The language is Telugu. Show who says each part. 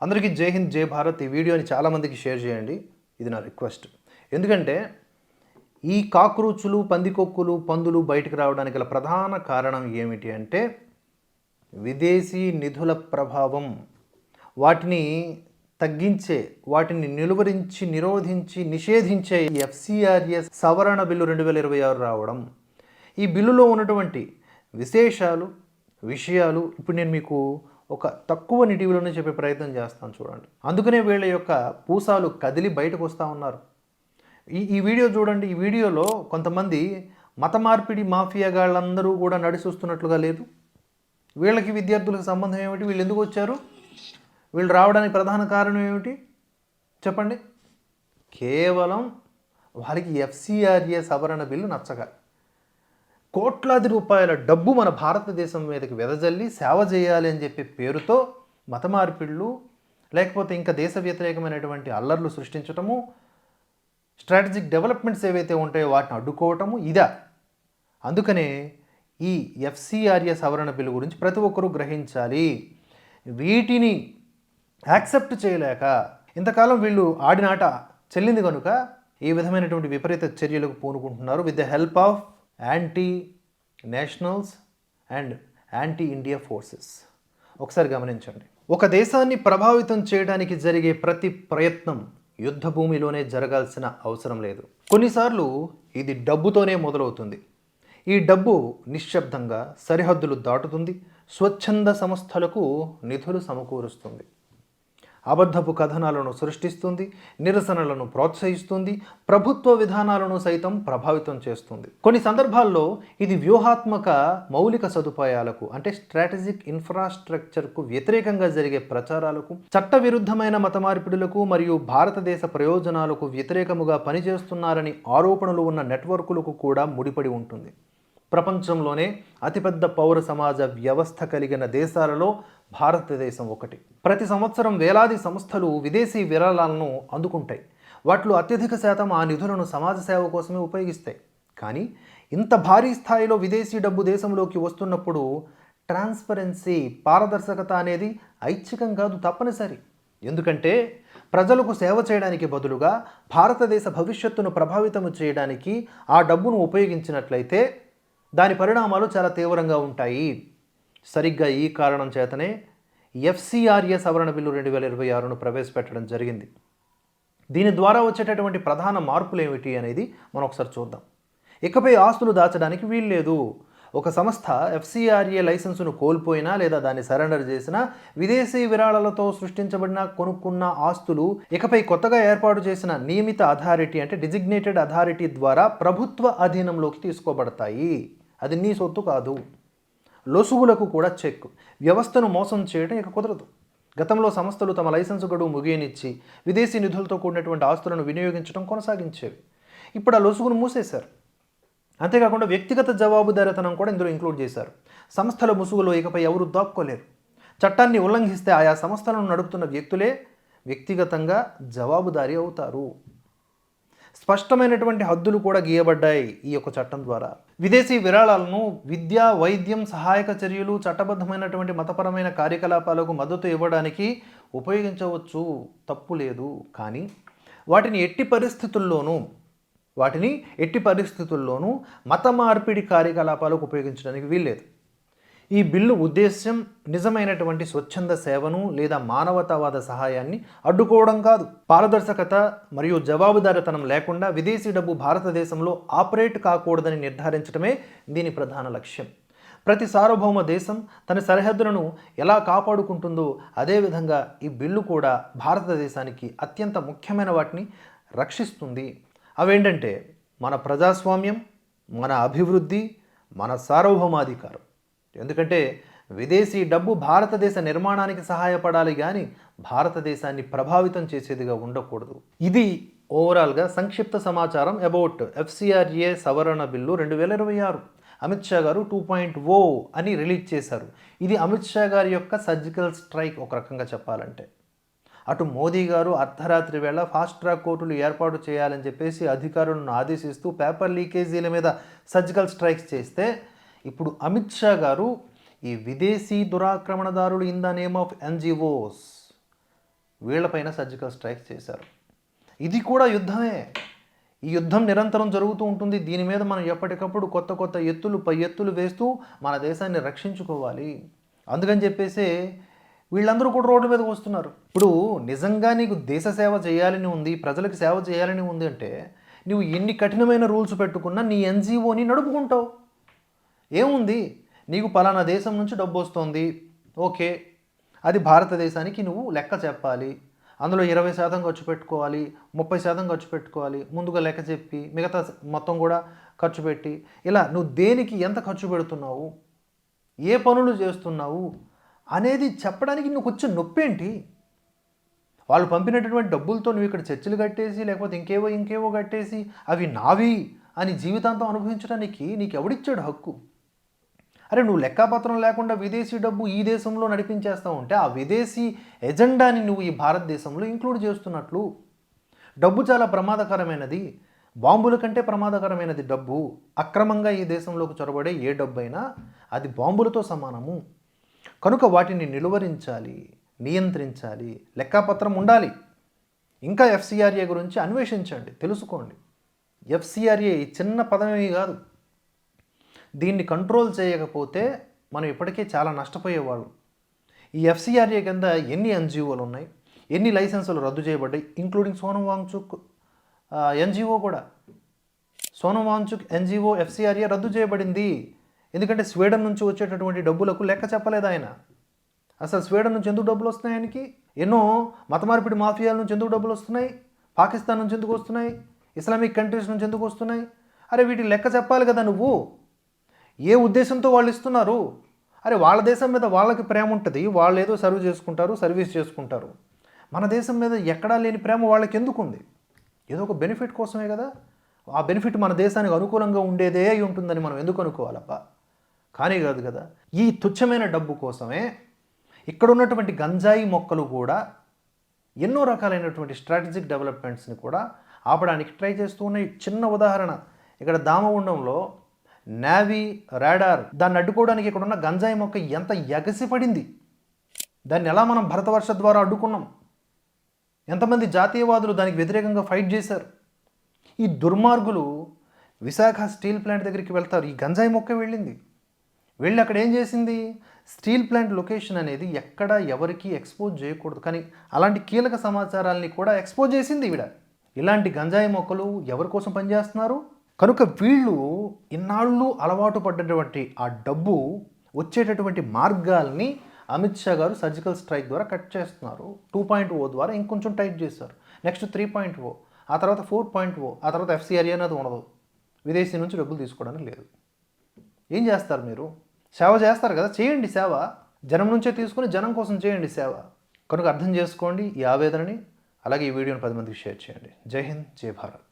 Speaker 1: అందరికీ జై హింద్ జై భారత్. ఈ వీడియోని చాలామందికి షేర్ చేయండి, ఇది నా రిక్వెస్ట్. ఎందుకంటే ఈ కాక్రోచులు, పందికొక్కులు, పందులు బయటకు రావడానికి గల ప్రధాన కారణం ఏమిటి అంటే విదేశీ నిధుల ప్రభావం. వాటిని తగ్గించే, వాటిని నిలువరించి, నిరోధించి, నిషేధించే ఎఫ్సిఆర్ఎస్ సవరణ బిల్లు 2026 రావడం. ఈ బిల్లులో ఉన్నటువంటి విషయాలు ఇప్పుడు నేను మీకు ఒక తక్కువ నిడివిలోనే చెప్పే ప్రయత్నం చేస్తాను, చూడండి. అందుకనే వీళ్ళ యొక్క పూసాలు కదిలి బయటకు వస్తూ ఉన్నారు. ఈ వీడియో చూడండి. ఈ వీడియోలో కొంతమంది మత మార్పిడి మాఫియాగాళ్ళందరూ కూడా నడిచి వస్తున్నట్లుగా లేదు. వీళ్ళకి విద్యార్థులకు సంబంధం ఏమిటి? వీళ్ళు ఎందుకు వచ్చారు? వీళ్ళు రావడానికి ప్రధాన కారణం ఏమిటి చెప్పండి? కేవలం వారికి ఎఫ్సిఆర్ఏ సవరణ బిల్లు నచ్చక కోట్లాది రూపాయల డబ్బు మన భారతదేశం మీదకి వెదజల్లి సేవ చేయాలి అని చెప్పి పేరుతో మత మార్పిళ్ళు, లేకపోతే ఇంకా దేశ వ్యతిరేకమైనటువంటి అల్లర్లు సృష్టించటము, స్ట్రాటజిక్ డెవలప్మెంట్స్ ఏవైతే ఉంటాయో వాటిని అడ్డుకోవటము ఇదా. అందుకనే ఈ ఎఫ్సిఆర్ఏ సవరణ బిల్లు గురించి ప్రతి ఒక్కరూ గ్రహించాలి. వీటిని యాక్సెప్ట్ చేయలేక ఇంతకాలం వీళ్ళు ఆడినాట చెల్లింది కనుక ఈ విధమైనటువంటి విపరీత చర్యలకు పూనుకుంటున్నారు with the help of anti nationals and anti India forces. ఒకసారి గమనించండి. ఒక దేశాన్ని ప్రభావితం చేయడానికి జరిగే ప్రతి ప్రయత్నం యుద్ధ భూమిలోనే జరగాల్సిన అవసరం లేదు. కొన్నిసార్లు ఇది డబ్బుతోనే మొదలవుతుంది. ఈ డబ్బు నిశ్శబ్దంగా సరిహద్దులు దాటుతుంది, స్వచ్ఛంద సంస్థలకు నిధులు సమకూరుస్తుంది, అబద్ధపు కథనాలను సృష్టిస్తుంది, నిరసనలను ప్రోత్సహిస్తుంది, ప్రభుత్వ విధానాలను సైతం ప్రభావితం చేస్తుంది. కొన్ని సందర్భాల్లో ఇది వ్యూహాత్మక మౌలిక సదుపాయాలకు అంటే స్ట్రాటజిక్ ఇన్ఫ్రాస్ట్రక్చర్కు వ్యతిరేకంగా జరిగే ప్రచారాలకు, చట్టవిరుద్ధమైన మత మార్పిడులకు మరియు భారతదేశ ప్రయోజనాలకు వ్యతిరేకముగా పనిచేస్తున్నారని ఆరోపణలు ఉన్న నెట్వర్కులకు కూడా ముడిపడి ఉంటుంది. ప్రపంచంలోనే అతిపెద్ద పౌర సమాజ వ్యవస్థ కలిగిన దేశాలలో భారతదేశం ఒకటి. ప్రతి సంవత్సరం వేలాది సంస్థలు విదేశీ విరాళాలను అందుకుంటాయి. వాటిలో అత్యధిక శాతం ఆ నిధులను సమాజ సేవ కోసమే ఉపయోగిస్తాయి. కానీ ఇంత భారీ స్థాయిలో విదేశీ డబ్బు దేశంలోకి వస్తున్నప్పుడు ట్రాన్స్పరెన్సీ, పారదర్శకత అనేది ఐచ్ఛికం కాదు, తప్పనిసరి. ఎందుకంటే ప్రజలకు సేవ చేయడానికి బదులుగా భారతదేశ భవిష్యత్తును ప్రభావితం చేయడానికి ఆ డబ్బును ఉపయోగించినట్లయితే దాని పరిణామాలు చాలా తీవ్రంగా ఉంటాయి. సరిగ్గా ఈ కారణం చేతనే ఎఫ్సిఆర్ఏ సవరణ బిల్లు 2026ను ప్రవేశపెట్టడం జరిగింది. దీని ద్వారా వచ్చేటటువంటి ప్రధాన మార్పులు ఏమిటి అనేది మనం ఒకసారి చూద్దాం. ఇకపై ఆస్తులు దాచడానికి వీల్లేదు. ఒక సంస్థ ఎఫ్సిఆర్ఏ లైసెన్సును కోల్పోయినా లేదా దాన్ని సరెండర్ చేసినా విదేశీ విరాళాలతో సృష్టించబడిన కొనుక్కున్న ఆస్తులు ఇకపై కొత్తగా ఏర్పాటు చేసిన నియమిత అథారిటీ అంటే డిజిగ్నేటెడ్ అథారిటీ ద్వారా ప్రభుత్వ అధీనంలోకి తీసుకోబడతాయి. అది నీ సొత్తు కాదు. లొసుగులకు కూడా చెక్. వ్యవస్థను మోసం చేయడం ఇక కుదరదు. గతంలో సంస్థలు తమ లైసెన్సు గడువు ముగియనిచ్చి విదేశీ నిధులతో కూడినటువంటి ఆస్తులను వినియోగించడం కొనసాగించేవి. ఇప్పుడు ఆ లొసుగును మూసేశారు. అంతేకాకుండా వ్యక్తిగత జవాబుదారీతనం కూడా ఇందులో ఇంక్లూడ్ చేశారు. సంస్థల ముసుగులో ఇకపై ఎవరు దాక్కోలేరు. చట్టాన్ని ఉల్లంఘిస్తే ఆయా సంస్థలను నడుపుతున్న వ్యక్తులే వ్యక్తిగతంగా జవాబుదారీ అవుతారు. స్పష్టమైనటువంటి హద్దులు కూడా గీయబడ్డాయి ఈ యొక్క చట్టం ద్వారా. విదేశీ విరాళాలను విద్య, వైద్యం, సహాయక చర్యలు, చట్టబద్ధమైనటువంటి మతపరమైన కార్యకలాపాలకు మద్దతు ఇవ్వడానికి ఉపయోగించవచ్చు, తప్పు లేదు. కానీ వాటిని ఎట్టి పరిస్థితుల్లోనూ మత మార్పిడి కార్యకలాపాలకు ఉపయోగించడానికి వీల్లేదు. ఈ బిల్లు ఉద్దేశ్యం నిజమైనటువంటి స్వచ్ఛంద సేవను లేదా మానవతావాద సహాయాన్ని అడ్డుకోవడం కాదు. పారదర్శకత మరియు జవాబుదారీతనం లేకుండా విదేశీ డబ్బు భారతదేశంలో ఆపరేట్ కాకూడదని నిర్ధారించడమే దీని ప్రధాన లక్ష్యం. ప్రతి సార్వభౌమ దేశం తన సరిహద్దులను ఎలా కాపాడుకుంటుందో అదేవిధంగా ఈ బిల్లు కూడా భారతదేశానికి అత్యంత ముఖ్యమైన వాటిని రక్షిస్తుంది. అవేంటంటే మన ప్రజాస్వామ్యం, మన అభివృద్ధి, మన సార్వభౌమాధికారం. ఎందుకంటే విదేశీ డబ్బు భారతదేశ నిర్మాణానికి సహాయపడాలి కానీ భారతదేశాన్ని ప్రభావితం చేసేదిగా ఉండకూడదు. ఇది ఓవరాల్గా సంక్షిప్త సమాచారం అబౌట్ ఎఫ్సిఆర్ఏ సవరణ బిల్లు 2026. అమిత్ షా గారు 2.0 అని రిలీజ్ చేశారు. ఇది అమిత్ షా గారి యొక్క సర్జికల్ స్ట్రైక్ ఒక రకంగా చెప్పాలంటే. అటు మోదీ గారు అర్ధరాత్రి వేళ ఫాస్ట్ ట్రాక్ కోర్టులు ఏర్పాటు చేయాలని చెప్పేసి అధికారులను ఆదేశిస్తూ పేపర్ లీకేజీల మీద సర్జికల్ స్ట్రైక్స్ చేస్తే, ఇప్పుడు అమిత్ షా గారు ఈ విదేశీ దురాక్రమణదారులు in the name of NGOs వీళ్ళపైన సర్జికల్ స్ట్రైక్ చేశారు. ఇది కూడా యుద్ధమే. ఈ యుద్ధం నిరంతరం జరుగుతూ ఉంటుంది. దీని మీద మనం ఎప్పటికప్పుడు కొత్త కొత్త ఎత్తులు పై ఎత్తులు వేస్తూ మన దేశాన్ని రక్షించుకోవాలి. అందుకని చెప్పేసి వీళ్ళందరూ కూడా రోడ్ల మీదకి వస్తున్నారు. ఇప్పుడు నిజంగా నీకు దేశ సేవ చేయాలని ఉంది, ప్రజలకు సేవ చేయాలని ఉంది అంటే నువ్వు ఎన్ని కఠినమైన రూల్స్ పెట్టుకున్నా నీ ఎన్జిఓని నడుపుకుంటావు. ఏముంది, నీకు పలానా దేశం నుంచి డబ్బు వస్తుంది, ఓకే, అది భారతదేశానికి నువ్వు లెక్క చెప్పాలి. అందులో 20% ఖర్చు పెట్టుకోవాలి, 30% ఖర్చు పెట్టుకోవాలి. ముందుగా లెక్క చెప్పి మిగతా మొత్తం కూడా ఖర్చు పెట్టి, ఇలా నువ్వు దేనికి ఎంత ఖర్చు పెడుతున్నావు, ఏ పనులు చేస్తున్నావు అనేది చెప్పడానికి నువ్వు కొంచెం నొప్పేంటి? వాళ్ళు పంపినటువంటి డబ్బులతో నువ్వు ఇక్కడ చర్చలు కట్టేసి లేకపోతే ఇంకేవో కట్టేసి అవి నావి అని జీవితాంతం అనుభవించడానికి నీకు ఎవడిచ్చాడు హక్కు? అరే నువ్వు లెక్కాపత్రం లేకుండా విదేశీ డబ్బు ఈ దేశంలో నడిపించేస్తావు ఉంటే ఆ విదేశీ ఎజెండాని నువ్వు ఈ భారతదేశంలో ఇంక్లూడ్ చేస్తున్నట్లు. డబ్బు చాలా ప్రమాదకరమైనది, బాంబుల కంటే ప్రమాదకరమైనది డబ్బు. అక్రమంగా ఈ దేశంలోకి చొరబడే ఏ డబ్బు అయినా అది బాంబులతో సమానము. కనుక వాటిని నిలువరించాలి, నియంత్రించాలి, లెక్కాపత్రం ఉండాలి. ఇంకా ఎఫ్సిఆర్ఏ గురించి అన్వేషించండి, తెలుసుకోండి. ఎఫ్సిఆర్ఏ చిన్న పదమేమీ కాదు. దీన్ని కంట్రోల్ చేయకపోతే మనం ఇప్పటికే చాలా నష్టపోయేవాళ్ళం. ఈ ఎఫ్సిఆర్ఏ కింద ఎన్ని ఎన్జిఓలు ఉన్నాయి, ఎన్ని లైసెన్సులు రద్దు చేయబడ్డాయి, ఇంక్లూడింగ్ సోనం వాంగ్చుక్ ఎన్జిఓ కూడా. సోనం వాంగ్చుక్ ఎన్జిఓ ఎఫ్సిఆర్ఏ రద్దు చేయబడింది. ఎందుకంటే స్వీడన్ నుంచి వచ్చేటటువంటి డబ్బులకు లెక్క చెప్పలేదు ఆయన. అసలు స్వీడన్ నుంచి ఎందుకు డబ్బులు వస్తున్నాయి ఆయనకి? ఎన్నో మతమార్పిడి మాఫియాల నుంచి ఎందుకు డబ్బులు వస్తున్నాయి? పాకిస్తాన్ నుంచి ఎందుకు వస్తున్నాయి? ఇస్లామిక్ కంట్రీస్ నుంచి ఎందుకు వస్తున్నాయి? అరే వీటికి లెక్క చెప్పాలి కదా నువ్వు. ఏ ఉద్దేశంతో వాళ్ళు ఇస్తున్నారు? అరే వాళ్ళ దేశం మీద వాళ్ళకి ప్రేమ ఉంటుంది, వాళ్ళు ఏదో సర్వీస్ చేసుకుంటారు. మన దేశం మీద ఎక్కడా లేని ప్రేమ వాళ్ళకి ఎందుకు ఉంది? ఏదో ఒక బెనిఫిట్ కోసమే కదా. ఆ బెనిఫిట్ మన దేశానికి అనుకూలంగా ఉండేదే అయి ఉంటుందని మనం ఎందుకు అనుకోవాలప్ప? కానీ కాదు కదా. ఈ తుచ్చమైన డబ్బు కోసమే ఇక్కడ ఉన్నటువంటి గంజాయి మొక్కలు కూడా ఎన్నో రకాలైనటువంటి స్ట్రాటజిక్ డెవలప్మెంట్స్ని కూడా ఆపడానికి ట్రై చేస్తూ ఉన్నాయి. చిన్న ఉదాహరణ, ఇక్కడ దామగుండంలో నేవీ రాడార్ దాన్ని అడ్డుకోవడానికి ఇక్కడ ఉన్న గంజాయి మొక్క ఎంత ఎగసిపడింది. దాన్ని ఎలా మనం భరతవర్ష ద్వారా అడ్డుకున్నాం. ఎంతమంది జాతీయవాదులు దానికి వ్యతిరేకంగా ఫైట్ చేశారు. ఈ దుర్మార్గులు విశాఖ స్టీల్ ప్లాంట్ దగ్గరికి వెళ్తారు. ఈ గంజాయి మొక్క వెళ్ళి అక్కడ ఏం చేసింది? స్టీల్ ప్లాంట్ లొకేషన్ అనేది ఎక్కడ ఎవరికి ఎక్స్పోజ్ చేయకూడదు, కానీ అలాంటి కీలక సమాచారాల్ని కూడా ఎక్స్పోజ్ చేసింది ఈవిడ. ఇలాంటి గంజాయి మొక్కలు ఎవరి కోసం పనిచేస్తున్నారు? కనుక వీళ్ళు ఇన్నాళ్ళు అలవాటు పడ్డటువంటి ఆ డబ్బు వచ్చేటటువంటి మార్గాల్ని అమిత్ షా గారు సర్జికల్ స్ట్రైక్ ద్వారా కట్ చేస్తున్నారు. 2.0 ద్వారా ఇంకొంచెం టైట్ చేశారు. నెక్స్ట్ 3.0, ఆ తర్వాత 4.0, ఆ తర్వాత ఎఫ్సిఆర్ఏ అనేది ఉండదు. విదేశీ నుంచి డబ్బులు తీసుకోవడానికి లేదు. ఏం చేస్తారు మీరు? సేవ చేస్తారు కదా, చేయండి సేవ. జనం నుంచే తీసుకుని జనం కోసం చేయండి సేవ. కనుక అర్థం చేసుకోండి ఈ ఆవేదనని. అలాగే ఈ వీడియోని 10 మందికి షేర్ చేయండి. జై హింద్, జై భారత్.